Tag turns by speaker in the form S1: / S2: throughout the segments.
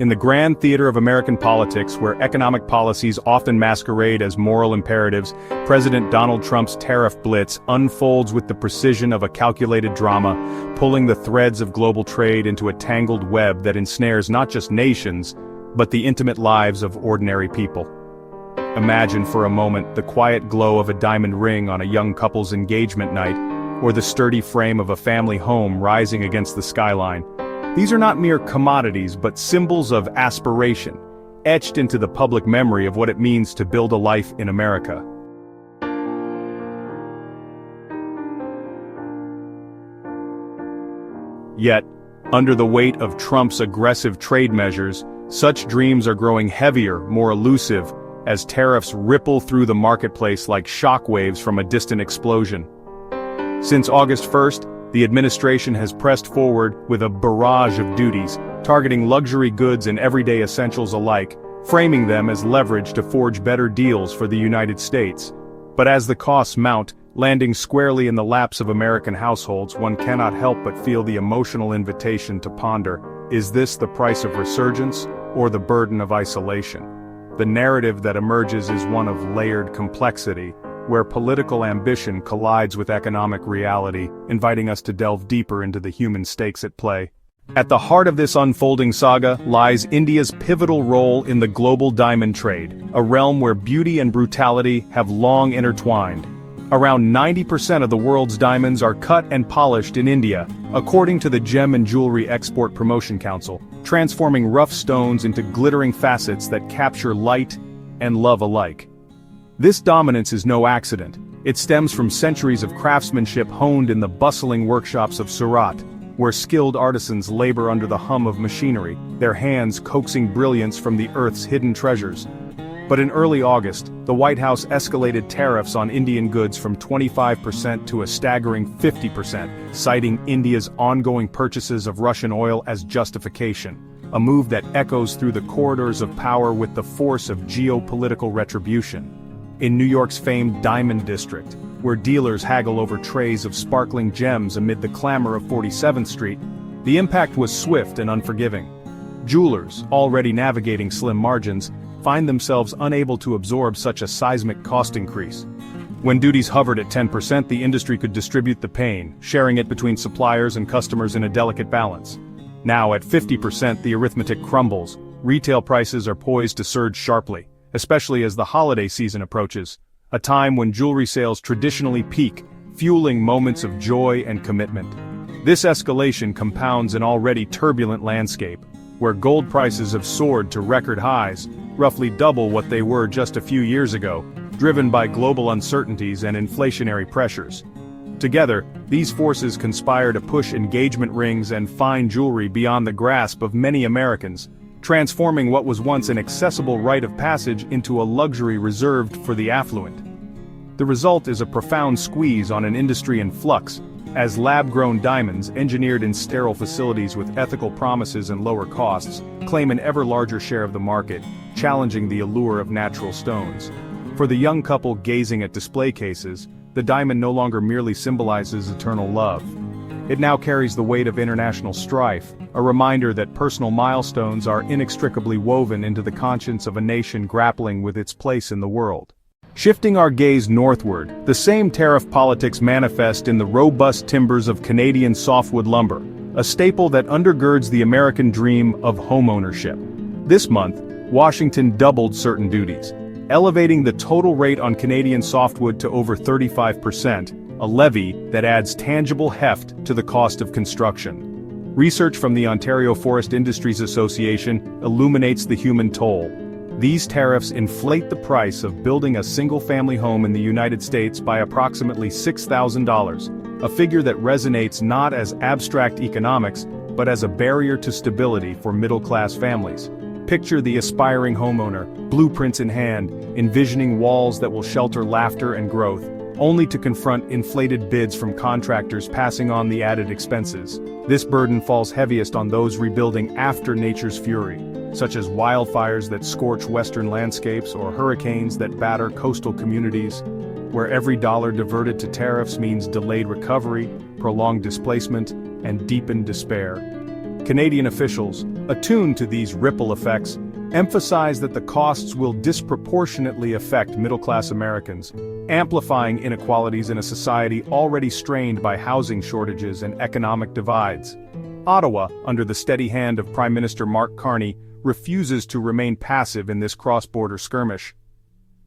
S1: In the grand theater of American politics, where economic policies often masquerade as moral imperatives, President Donald Trump's tariff blitz unfolds with the precision of a calculated drama, pulling the threads of global trade into a tangled web that ensnares not just nations, but the intimate lives of ordinary people. Imagine for a moment the quiet glow of a diamond ring on a young couple's engagement night, or the sturdy frame of a family home rising against the skyline. These are not mere commodities but symbols of aspiration, etched into the public memory of what it means to build a life in America. Yet, under the weight of Trump's aggressive trade measures, such dreams are growing heavier, more elusive, as tariffs ripple through the marketplace like shockwaves from a distant explosion. Since August 1st, the administration has pressed forward with a barrage of duties, targeting luxury goods and everyday essentials alike, framing them as leverage to forge better deals for the United States. But as the costs mount, landing squarely in the laps of American households, one cannot help but feel the emotional invitation to ponder, is this the price of resurgence, or the burden of isolation? The narrative that emerges is one of layered complexity, where political ambition collides with economic reality, inviting us to delve deeper into the human stakes at play. At the heart of this unfolding saga lies India's pivotal role in the global diamond trade, a realm where beauty and brutality have long intertwined. Around 90% of the world's diamonds are cut and polished in India, according to the Gem and Jewelry Export Promotion Council, transforming rough stones into glittering facets that capture light and love alike. This dominance is no accident. It stems from centuries of craftsmanship honed in the bustling workshops of Surat, where skilled artisans labor under the hum of machinery, their hands coaxing brilliance from the Earth's hidden treasures. But in early August, the White House escalated tariffs on Indian goods from 25% to a staggering 50%, citing India's ongoing purchases of Russian oil as justification, a move that echoes through the corridors of power with the force of geopolitical retribution. In New York's famed Diamond District, where dealers haggle over trays of sparkling gems amid the clamor of 47th Street, the impact was swift and unforgiving. Jewelers, already navigating slim margins, find themselves unable to absorb such a seismic cost increase. When duties hovered at 10%, the industry could distribute the pain, sharing it between suppliers and customers in a delicate balance. Now at 50%, the arithmetic crumbles. Retail prices are poised to surge sharply, especially as the holiday season approaches, a time when jewelry sales traditionally peak, fueling moments of joy and commitment. This escalation compounds an already turbulent landscape, where gold prices have soared to record highs, roughly double what they were just a few years ago, driven by global uncertainties and inflationary pressures. Together, these forces conspire to push engagement rings and fine jewelry beyond the grasp of many Americans, transforming what was once an accessible rite of passage into a luxury reserved for the affluent. The result is a profound squeeze on an industry in flux, as lab-grown diamonds, engineered in sterile facilities with ethical promises and lower costs, claim an ever larger share of the market, challenging the allure of natural stones. For the young couple gazing at display cases, the diamond no longer merely symbolizes eternal love. It now carries the weight of international strife, a reminder that personal milestones are inextricably woven into the conscience of a nation grappling with its place in the world. Shifting our gaze northward, the same tariff politics manifest in the robust timbers of Canadian softwood lumber, a staple that undergirds the American dream of homeownership. This month, Washington doubled certain duties, elevating the total rate on Canadian softwood to over 35%, a levy that adds tangible heft to the cost of construction. Research from the Ontario Forest Industries Association illuminates the human toll. These tariffs inflate the price of building a single-family home in the United States by approximately $6,000, a figure that resonates not as abstract economics, but as a barrier to stability for middle-class families. Picture the aspiring homeowner, blueprints in hand, envisioning walls that will shelter laughter and growth, only to confront inflated bids from contractors passing on the added expenses. This burden falls heaviest on those rebuilding after nature's fury, such as wildfires that scorch western landscapes or hurricanes that batter coastal communities, where every dollar diverted to tariffs means delayed recovery, prolonged displacement, and deepened despair. Canadian officials, attuned to these ripple effects, emphasize that the costs will disproportionately affect middle-class Americans, amplifying inequalities in a society already strained by housing shortages and economic divides. Ottawa, under the steady hand of Prime Minister Mark Carney, refuses to remain passive in this cross-border skirmish.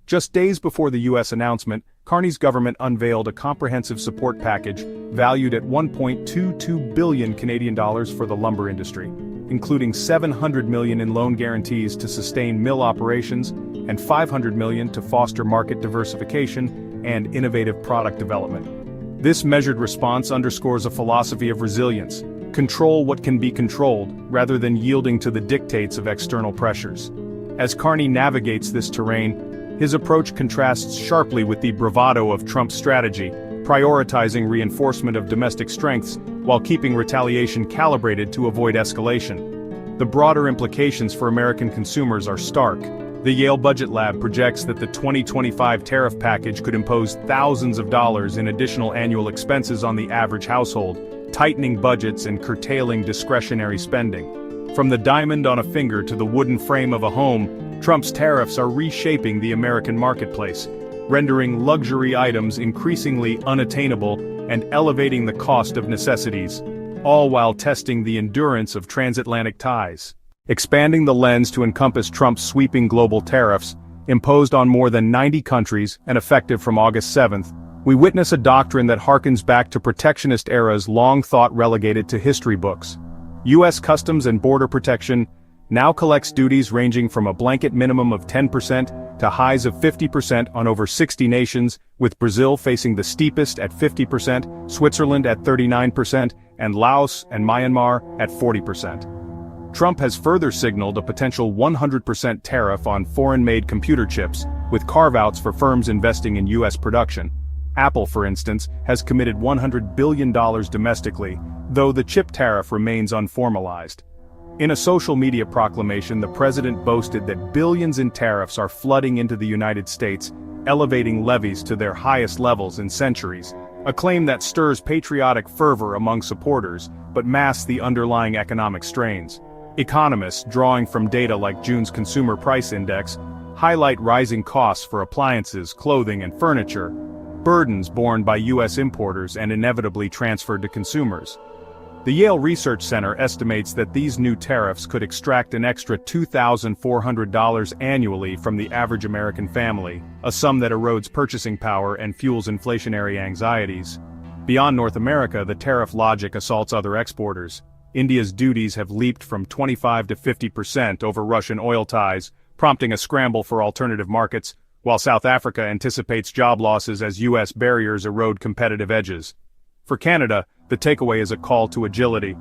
S1: Just days before the U.S. announcement, Carney's government unveiled a comprehensive support package valued at $1.22 billion Canadian dollars for the lumber industry, including $700 million in loan guarantees to sustain mill operations and $500 million to foster market diversification and innovative product development. This measured response underscores a philosophy of resilience: control what can be controlled, rather than yielding to the dictates of external pressures. As Carney navigates this terrain, his approach contrasts sharply with the bravado of Trump's strategy, prioritizing reinforcement of domestic strengths while keeping retaliation calibrated to avoid escalation. The broader implications for American consumers are stark. The Yale Budget Lab projects that the 2025 tariff package could impose thousands of dollars in additional annual expenses on the average household, tightening budgets and curtailing discretionary spending. From the diamond on a finger to the wooden frame of a home, Trump's tariffs are reshaping the American marketplace, rendering luxury items increasingly unattainable and elevating the cost of necessities, all while testing the endurance of transatlantic ties. Expanding the lens to encompass Trump's sweeping global tariffs, imposed on more than 90 countries and effective from August 7th, we witness a doctrine that harkens back to protectionist eras long thought relegated to history books. U.S. Customs and Border Protection now collects duties ranging from a blanket minimum of 10% to highs of 50% on over 60 nations, with Brazil facing the steepest at 50%, Switzerland at 39%, and Laos and Myanmar at 40%. Trump has further signaled a potential 100% tariff on foreign-made computer chips, with carve-outs for firms investing in U.S. production. Apple, for instance, has committed $100 billion domestically, though the chip tariff remains unformalized. In a social media proclamation, the president boasted that billions in tariffs are flooding into the United States, elevating levies to their highest levels in centuries, a claim that stirs patriotic fervor among supporters, but masks the underlying economic strains. Economists, drawing from data like June's Consumer Price Index, highlight rising costs for appliances, clothing, and furniture, burdens borne by U.S. importers and inevitably transferred to consumers. The Yale Research Center estimates that these new tariffs could extract an extra $2,400 annually from the average American family, a sum that erodes purchasing power and fuels inflationary anxieties. Beyond North America, the tariff logic assaults other exporters. India's duties have leaped from 25% to 50% over Russian oil ties, prompting a scramble for alternative markets, while South Africa anticipates job losses as U.S. barriers erode competitive edges. For Canada, the takeaway is a call to agility.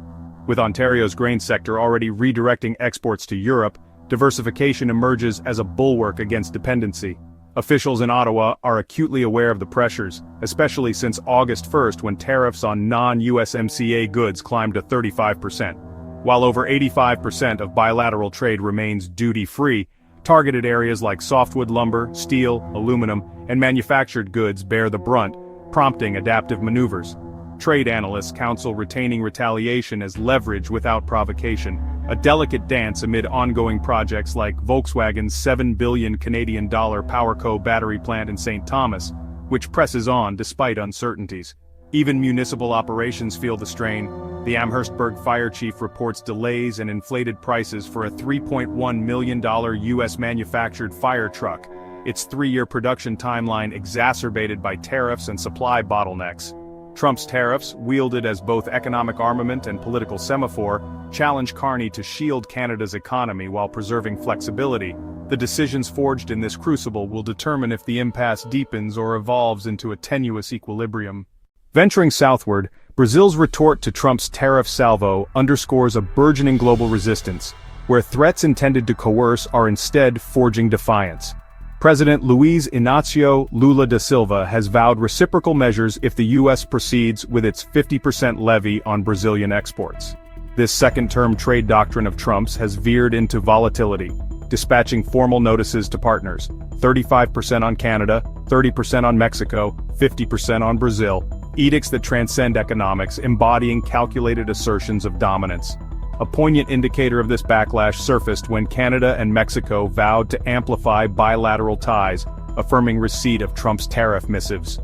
S1: With Ontario's grain sector already redirecting exports to Europe, diversification emerges as a bulwark against dependency. Officials in Ottawa are acutely aware of the pressures, especially since August 1st, when tariffs on non-USMCA goods climbed to 35%. While over 85% of bilateral trade remains duty-free, targeted areas like softwood lumber, steel, aluminum, and manufactured goods bear the brunt, prompting adaptive maneuvers. Trade analysts counsel retaining retaliation as leverage without provocation, a delicate dance amid ongoing projects like Volkswagen's $7 billion Canadian PowerCo battery plant in St. Thomas, which presses on despite uncertainties. Even municipal operations feel the strain. The Amherstburg fire chief reports delays and inflated prices for a $3.1 million U.S. manufactured fire truck, its 3-year production timeline exacerbated by tariffs and supply bottlenecks. Trump's tariffs, wielded as both economic armament and political semaphore, challenge Carney to shield Canada's economy while preserving flexibility. The decisions forged in this crucible will determine if the impasse deepens or evolves into a tenuous equilibrium. Venturing southward, Brazil's retort to Trump's tariff salvo underscores a burgeoning global resistance, where threats intended to coerce are instead forging defiance. President Luiz Inácio Lula da Silva has vowed reciprocal measures if the U.S. proceeds with its 50% levy on Brazilian exports. This second-term trade doctrine of Trump's has veered into volatility, dispatching formal notices to partners: 35% on Canada, 30% on Mexico, 50% on Brazil, edicts that transcend economics, embodying calculated assertions of dominance. A poignant indicator of this backlash surfaced when Canada and Mexico vowed to amplify bilateral ties, affirming receipt of Trump's tariff missives.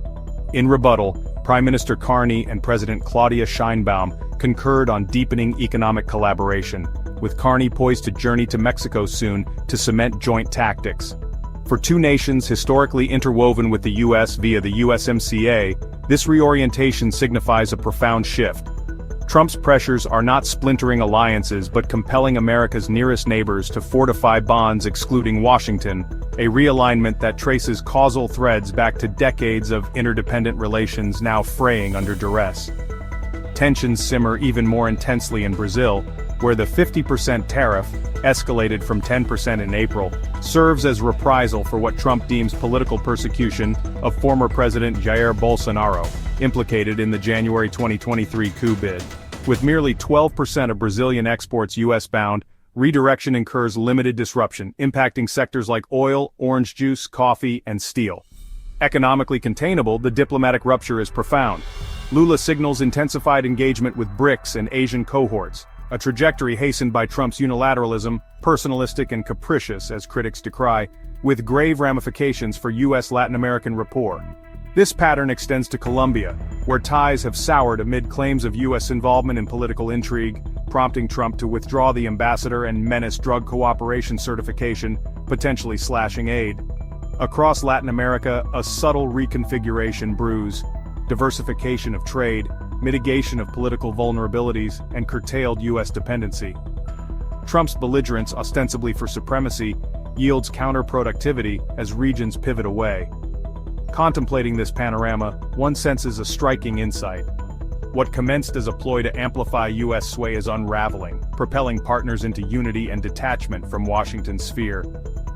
S1: In rebuttal, Prime Minister Carney and President Claudia Sheinbaum concurred on deepening economic collaboration, with Carney poised to journey to Mexico soon to cement joint tactics. For two nations historically interwoven with the U.S. via the USMCA, this reorientation signifies a profound shift. Trump's pressures are not splintering alliances but compelling America's nearest neighbors to fortify bonds excluding Washington, a realignment that traces causal threads back to decades of interdependent relations now fraying under duress. Tensions simmer even more intensely in Brazil, where the 50% tariff, escalated from 10% in April, serves as reprisal for what Trump deems political persecution of former President Jair Bolsonaro, implicated in the January 2023 coup bid. With merely 12% of Brazilian exports U.S.-bound, redirection incurs limited disruption, impacting sectors like oil, orange juice, coffee, and steel. Economically containable, the diplomatic rupture is profound. Lula signals intensified engagement with BRICS and Asian cohorts, a trajectory hastened by Trump's unilateralism, personalistic and capricious as critics decry, with grave ramifications for U.S.-Latin American rapport. This pattern extends to Colombia, where ties have soured amid claims of U.S. involvement in political intrigue, prompting Trump to withdraw the ambassador and menace drug cooperation certification, potentially slashing aid. Across Latin America, a subtle reconfiguration brews: diversification of trade, mitigation of political vulnerabilities, and curtailed U.S. dependency. Trump's belligerence, ostensibly for supremacy, yields counterproductivity as regions pivot away. Contemplating this panorama, one senses a striking insight. What commenced as a ploy to amplify U.S. sway is unraveling, propelling partners into unity and detachment from Washington's sphere.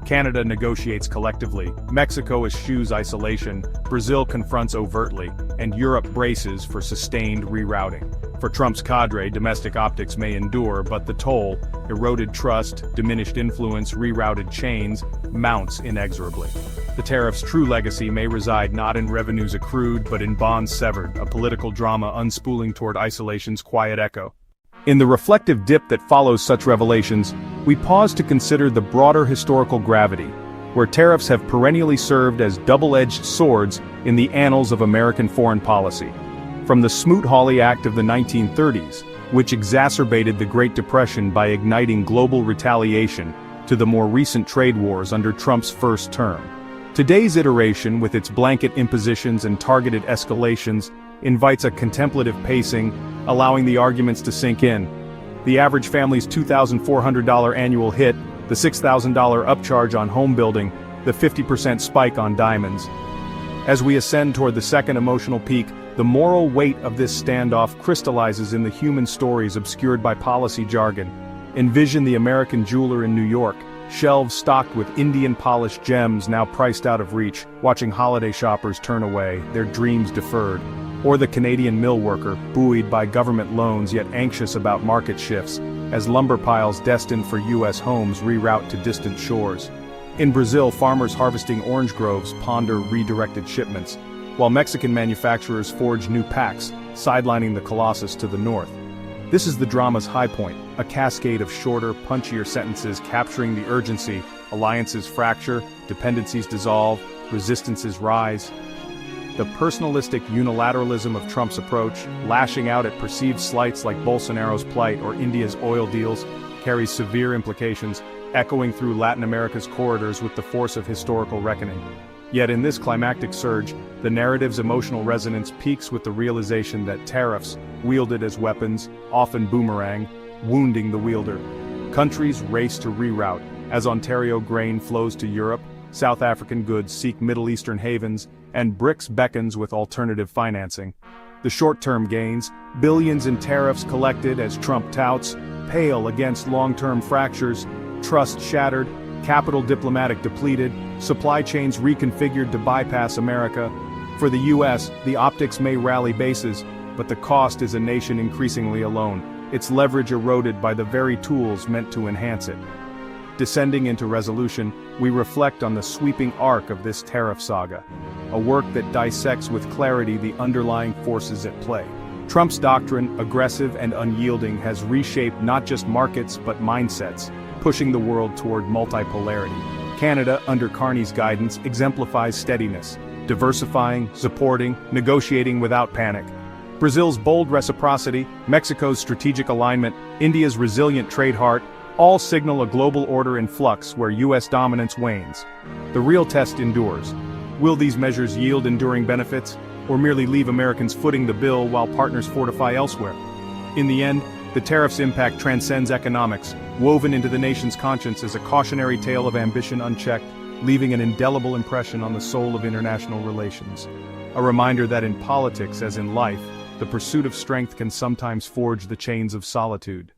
S1: Canada negotiates collectively, Mexico eschews isolation, Brazil confronts overtly, and Europe braces for sustained rerouting. For Trump's cadre, domestic optics may endure, but the toll, eroded trust, diminished influence, rerouted chains, mounts inexorably. The tariff's true legacy may reside not in revenues accrued but in bonds severed, a political drama unspooling toward isolation's quiet echo. In the reflective dip that follows such revelations, we pause to consider the broader historical gravity, where tariffs have perennially served as double-edged swords in the annals of American foreign policy. From the Smoot-Hawley Act of the 1930s, which exacerbated the Great Depression by igniting global retaliation, to the more recent trade wars under Trump's first term. Today's iteration, with its blanket impositions and targeted escalations, invites a contemplative pacing, allowing the arguments to sink in. The average family's $2,400 annual hit, the $6,000 upcharge on home building, the 50% spike on diamonds. As we ascend toward the second emotional peak, the moral weight of this standoff crystallizes in the human stories obscured by policy jargon. Envision the American jeweler in New York, shelves stocked with Indian-polished gems now priced out of reach, watching holiday shoppers turn away, their dreams deferred. Or the Canadian mill worker, buoyed by government loans yet anxious about market shifts, as lumber piles destined for U.S. homes reroute to distant shores. In Brazil, farmers harvesting orange groves ponder redirected shipments, while Mexican manufacturers forge new pacts, sidelining the Colossus to the north. This is the drama's high point, a cascade of shorter, punchier sentences capturing the urgency. Alliances fracture, dependencies dissolve, resistances rise. The personalistic unilateralism of Trump's approach, lashing out at perceived slights like Bolsonaro's plight or India's oil deals, carries severe implications, echoing through Latin America's corridors with the force of historical reckoning. Yet in this climactic surge, the narrative's emotional resonance peaks with the realization that tariffs, wielded as weapons, often boomerang, wounding the wielder. Countries race to reroute, as Ontario grain flows to Europe, South African goods seek Middle Eastern havens, and BRICS beckons with alternative financing. The short-term gains, billions in tariffs collected as Trump touts, pale against long-term fractures, trust shattered, capital diplomatic depleted, supply chains reconfigured to bypass America. For the U.S., the optics may rally bases, but the cost is a nation increasingly alone, its leverage eroded by the very tools meant to enhance it. Descending into resolution, we reflect on the sweeping arc of this tariff saga, a work that dissects with clarity the underlying forces at play. Trump's doctrine, aggressive and unyielding, has reshaped not just markets but mindsets, pushing the world toward multipolarity. Canada, under Carney's guidance, exemplifies steadiness, diversifying, supporting, negotiating without panic. Brazil's bold reciprocity, Mexico's strategic alignment, India's resilient trade heart, all signal a global order in flux where U.S. dominance wanes. The real test endures. Will these measures yield enduring benefits, or merely leave Americans footing the bill while partners fortify elsewhere? In the end, the tariffs' impact transcends economics, woven into the nation's conscience as a cautionary tale of ambition unchecked, leaving an indelible impression on the soul of international relations. A reminder that in politics, as in life, the pursuit of strength can sometimes forge the chains of solitude.